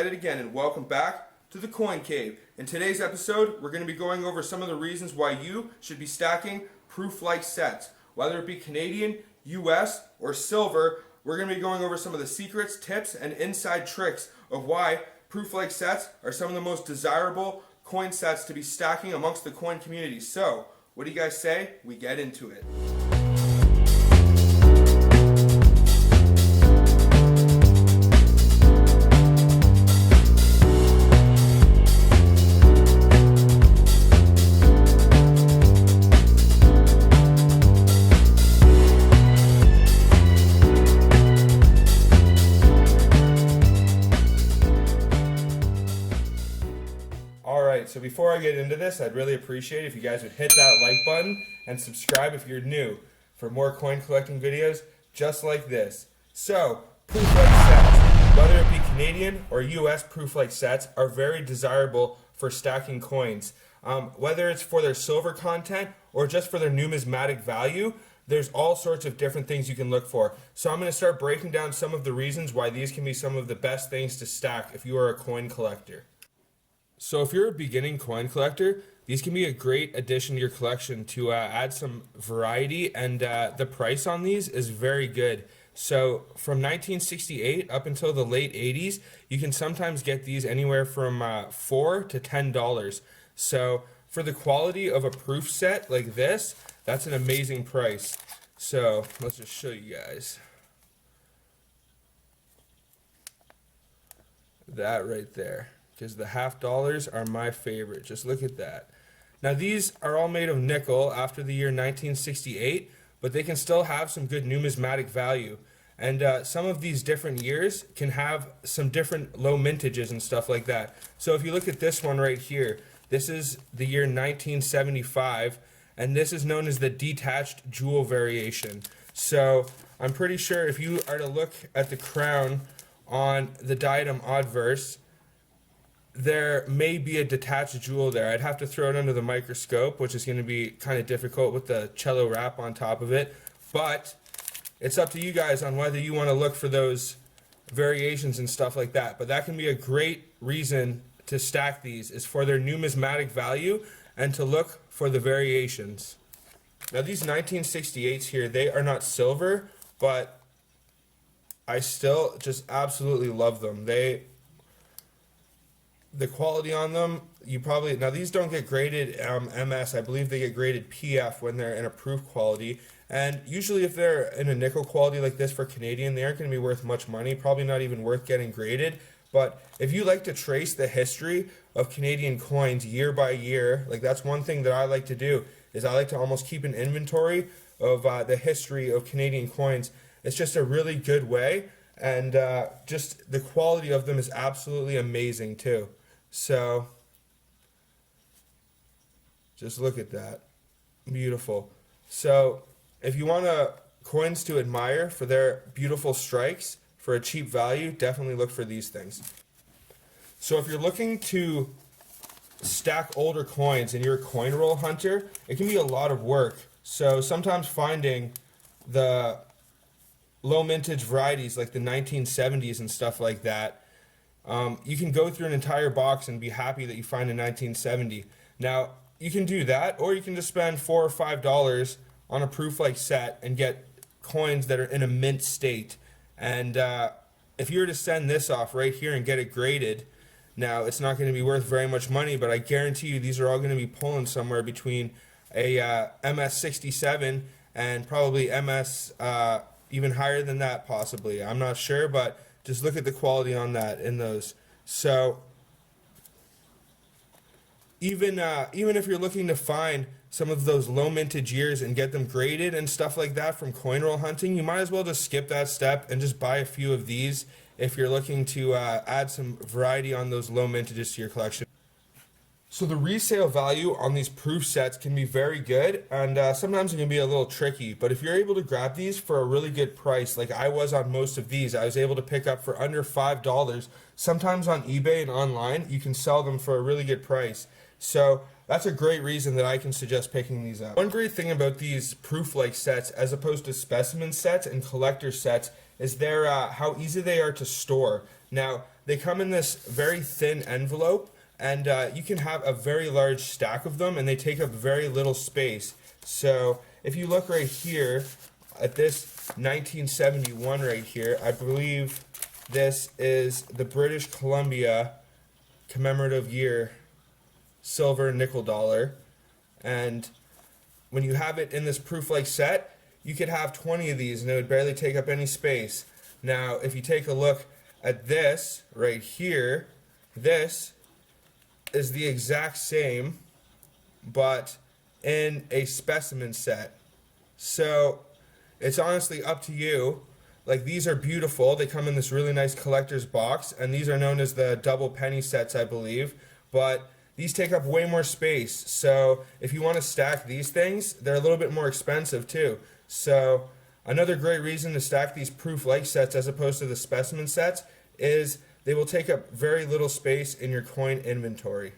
it again and welcome back to the Coin Cave. In today's episode, we're going to be going over some of the reasons why you should be stacking proof-like sets. Whether it be Canadian, US, or silver, we're going to be going over some of the secrets, tips, and inside tricks of why proof-like sets are some of the most desirable coin sets to be stacking amongst the coin community. So, what do you guys say? We get into it. So before I get into this, I'd really appreciate it if you guys would hit that like button and subscribe if you're new for more coin collecting videos just like this. So, proof-like sets, whether it be Canadian or US proof-like sets, are very desirable for stacking coins. Whether it's for their silver content or just for their numismatic value, there's all sorts of different things you can look for. So I'm going to start breaking down some of the reasons why these can be some of the best things to stack if you are a coin collector. So if you're a beginning coin collector, these can be a great addition to your collection to add some variety, and the price on these is very good. So from 1968 up until the late 80s, you can sometimes get these anywhere from $4 to $10. So for the quality of a proof set like this, that's an amazing price. So let's just show you guys. That right there. Because the $half are my favorite. Just look at that. Now these are all made of nickel after the year 1968, but they can still have some good numismatic value. And some of these different years can have some different low mintages and stuff like that. So if you look at this one right here, this is the year 1975, and this is known as the detached jewel variation. So I'm pretty sure if you are to look at the crown on the diadem obverse, there may be a detached jewel there. I'd have to throw it under the microscope, which is going to be kind of difficult with the cello wrap on top of it. But it's up to you guys on whether you want to look for those variations and stuff like that. But that can be a great reason to stack these, is for their numismatic value and to look for the variations. Now these 1968s here, they are not silver, but I still just absolutely love them. The quality on them, now these don't get graded MS, I believe they get graded PF when they're in a proof quality, and usually if they're in a nickel quality like this for Canadian, they aren't going to be worth much money, probably not even worth getting graded. But if you like to trace the history of Canadian coins year by year, like that's one thing that I like to do, is I like to almost keep an inventory of the history of Canadian coins. It's just a really good way, and just the quality of them is absolutely amazing too. So, just look at that. Beautiful. So, if you want coins to admire for their beautiful strikes for a cheap value, definitely look for these things. So, if you're looking to stack older coins and you're a coin roll hunter, it can be a lot of work. So, sometimes finding the low mintage varieties like the 1970s and stuff like that, you can go through an entire box and be happy that you find a 1970. Now, you can do that, or you can just spend $4 or $5 on a proof-like set and get coins that are in a mint state. And if you were to send this off right here and get it graded, now it's not going to be worth very much money, but I guarantee you these are all going to be pulling somewhere between a MS-67 and probably MS even higher than that possibly. I'm not sure, but just look at the quality on that in those. So even if you're looking to find some of those low mintage years and get them graded and stuff like that from coin roll hunting, you might as well just skip that step and just buy a few of these if you're looking to add some variety on those low mintages to your collection. So the resale value on these proof sets can be very good, and sometimes it can be a little tricky, but if you're able to grab these for a really good price, like I was on most of these, I was able to pick up for under $5. Sometimes on eBay and online, you can sell them for a really good price. So that's a great reason that I can suggest picking these up. One great thing about these proof-like sets, as opposed to specimen sets and collector sets, is how easy they are to store. Now, they come in this very thin envelope, and you can have a very large stack of them, and they take up very little space. So if you look right here at this 1971 right here, I believe this is the British Columbia commemorative year silver nickel dollar. And when you have it in this proof-like set, you could have 20 of these and it would barely take up any space. Now, if you take a look at this right here, this is the exact same, but in a specimen set. So it's honestly up to you. Like, these are beautiful. They come in this really nice collector's box, and these are known as the double penny sets, I believe. But these take up way more space. So if you want to stack these things, they're a little bit more expensive too. So another great reason to stack these proof-like sets as opposed to the specimen sets is they will take up very little space in your coin inventory.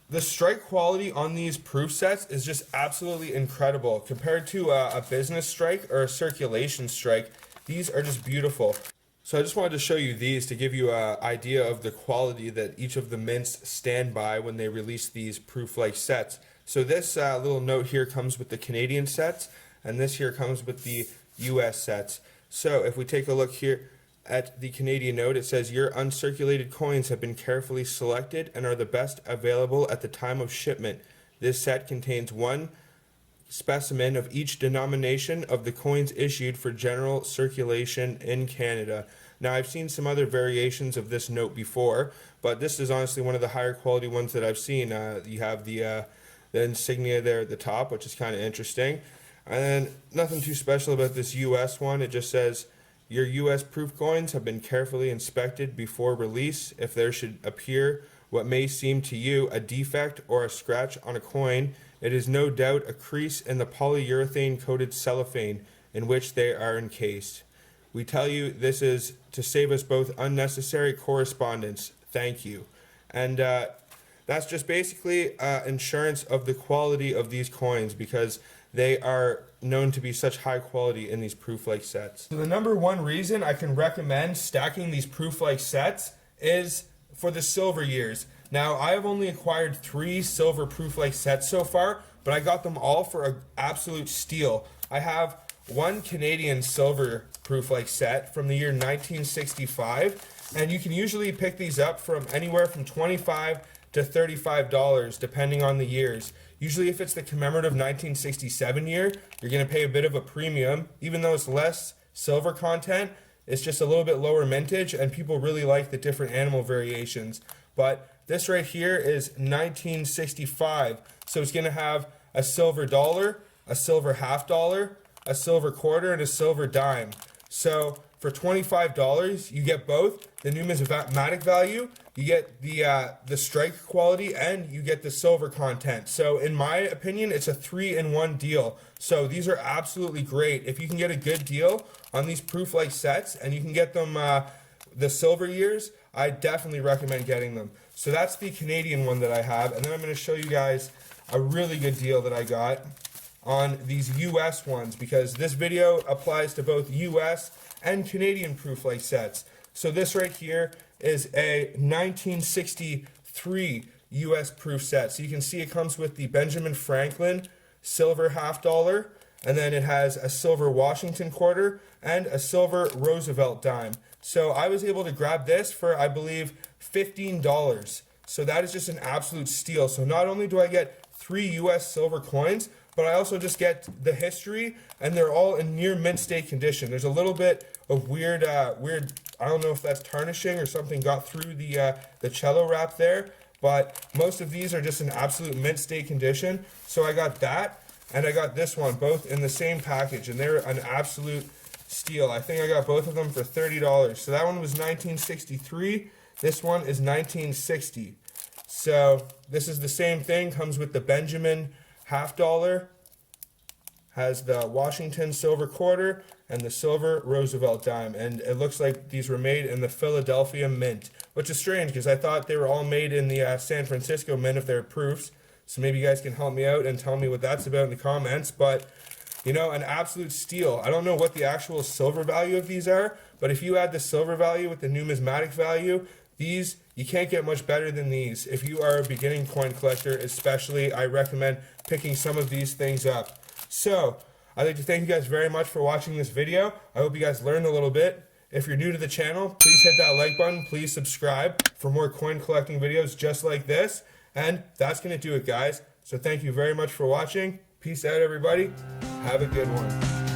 The strike quality on these proof sets is just absolutely incredible. Compared to a business strike or a circulation strike, these are just beautiful. So I just wanted to show you these to give you an idea of the quality that each of the mints stand by when they release these proof-like sets. So this little note here comes with the Canadian sets, and this here comes with the US sets. So if we take a look here at the Canadian note, it says your uncirculated coins have been carefully selected and are the best available at the time of shipment. This set contains one specimen of each denomination of the coins issued for general circulation in Canada. Now, I've seen some other variations of this note before, but this is honestly one of the higher quality ones that I've seen. You have the insignia there at the top, which is kind of interesting. And then nothing too special about this US one. It just says your US proof coins have been carefully inspected before release. If there should appear what may seem to you a defect or a scratch on a coin, it is no doubt a crease in the polyurethane coated cellophane in which they are encased. We tell you this is to save us both unnecessary correspondence. Thank you. And that's just basically insurance of the quality of these coins, because they are known to be such high quality in these proof-like sets. So the number one reason I can recommend stacking these proof-like sets is for the silver years. Now, I have only acquired 3 silver proof-like sets so far, but I got them all for an absolute steal. I have one Canadian silver proof-like set from the year 1965, and you can usually pick these up from anywhere from $25 to $35 depending on the years. Usually if it's the commemorative 1967 year, you're going to pay a bit of a premium. Even though it's less silver content, it's just a little bit lower mintage, and people really like the different animal variations. But this right here is 1965, so it's going to have a silver dollar, a silver half dollar, a silver quarter, and a silver dime. So for $25, you get both the numismatic value, you get the strike quality, and you get the silver content. So in my opinion, it's a 3-in-1 deal. So these are absolutely great. If you can get a good deal on these proof-like sets and you can get them the silver years, I definitely recommend getting them. So that's the Canadian one that I have, and then I'm going to show you guys a really good deal that I got on these US ones, because this video applies to both US and Canadian proof-like sets. So this right here is a 1963 US proof set. So you can see it comes with the Benjamin Franklin silver half dollar, and then it has a silver Washington quarter and a silver Roosevelt dime. So I was able to grab this for, I believe, $15. So that is just an absolute steal. So not only do I get 3 US silver coins, but I also just get the history, and they're all in near mint state condition. There's a little bit of weird, I don't know if that's tarnishing or something got through the cello wrap there, but most of these are just in absolute mint state condition. So I got that, and I got this one, both in the same package, and they're an absolute steal. I think I got both of them for $30. So that one was 1963. This one is 1960. So this is the same thing, comes with the Benjamin half dollar, has the Washington silver quarter, and the silver Roosevelt dime. And it looks like these were made in the Philadelphia Mint, which is strange because I thought they were all made in the San Francisco Mint if they're proofs. So maybe you guys can help me out and tell me what that's about in the comments. But You know, an absolute steal. I don't know what the actual silver value of these are, but if you add the silver value with the numismatic value, these, you can't get much better than these. If you are a beginning coin collector especially, I recommend picking some of these things up. So, I'd like to thank you guys very much for watching this video. I hope you guys learned a little bit. If you're new to the channel, please hit that like button. Please subscribe for more coin collecting videos just like this. And that's going to do it, guys. So thank you very much for watching. Peace out, everybody. Have a good one.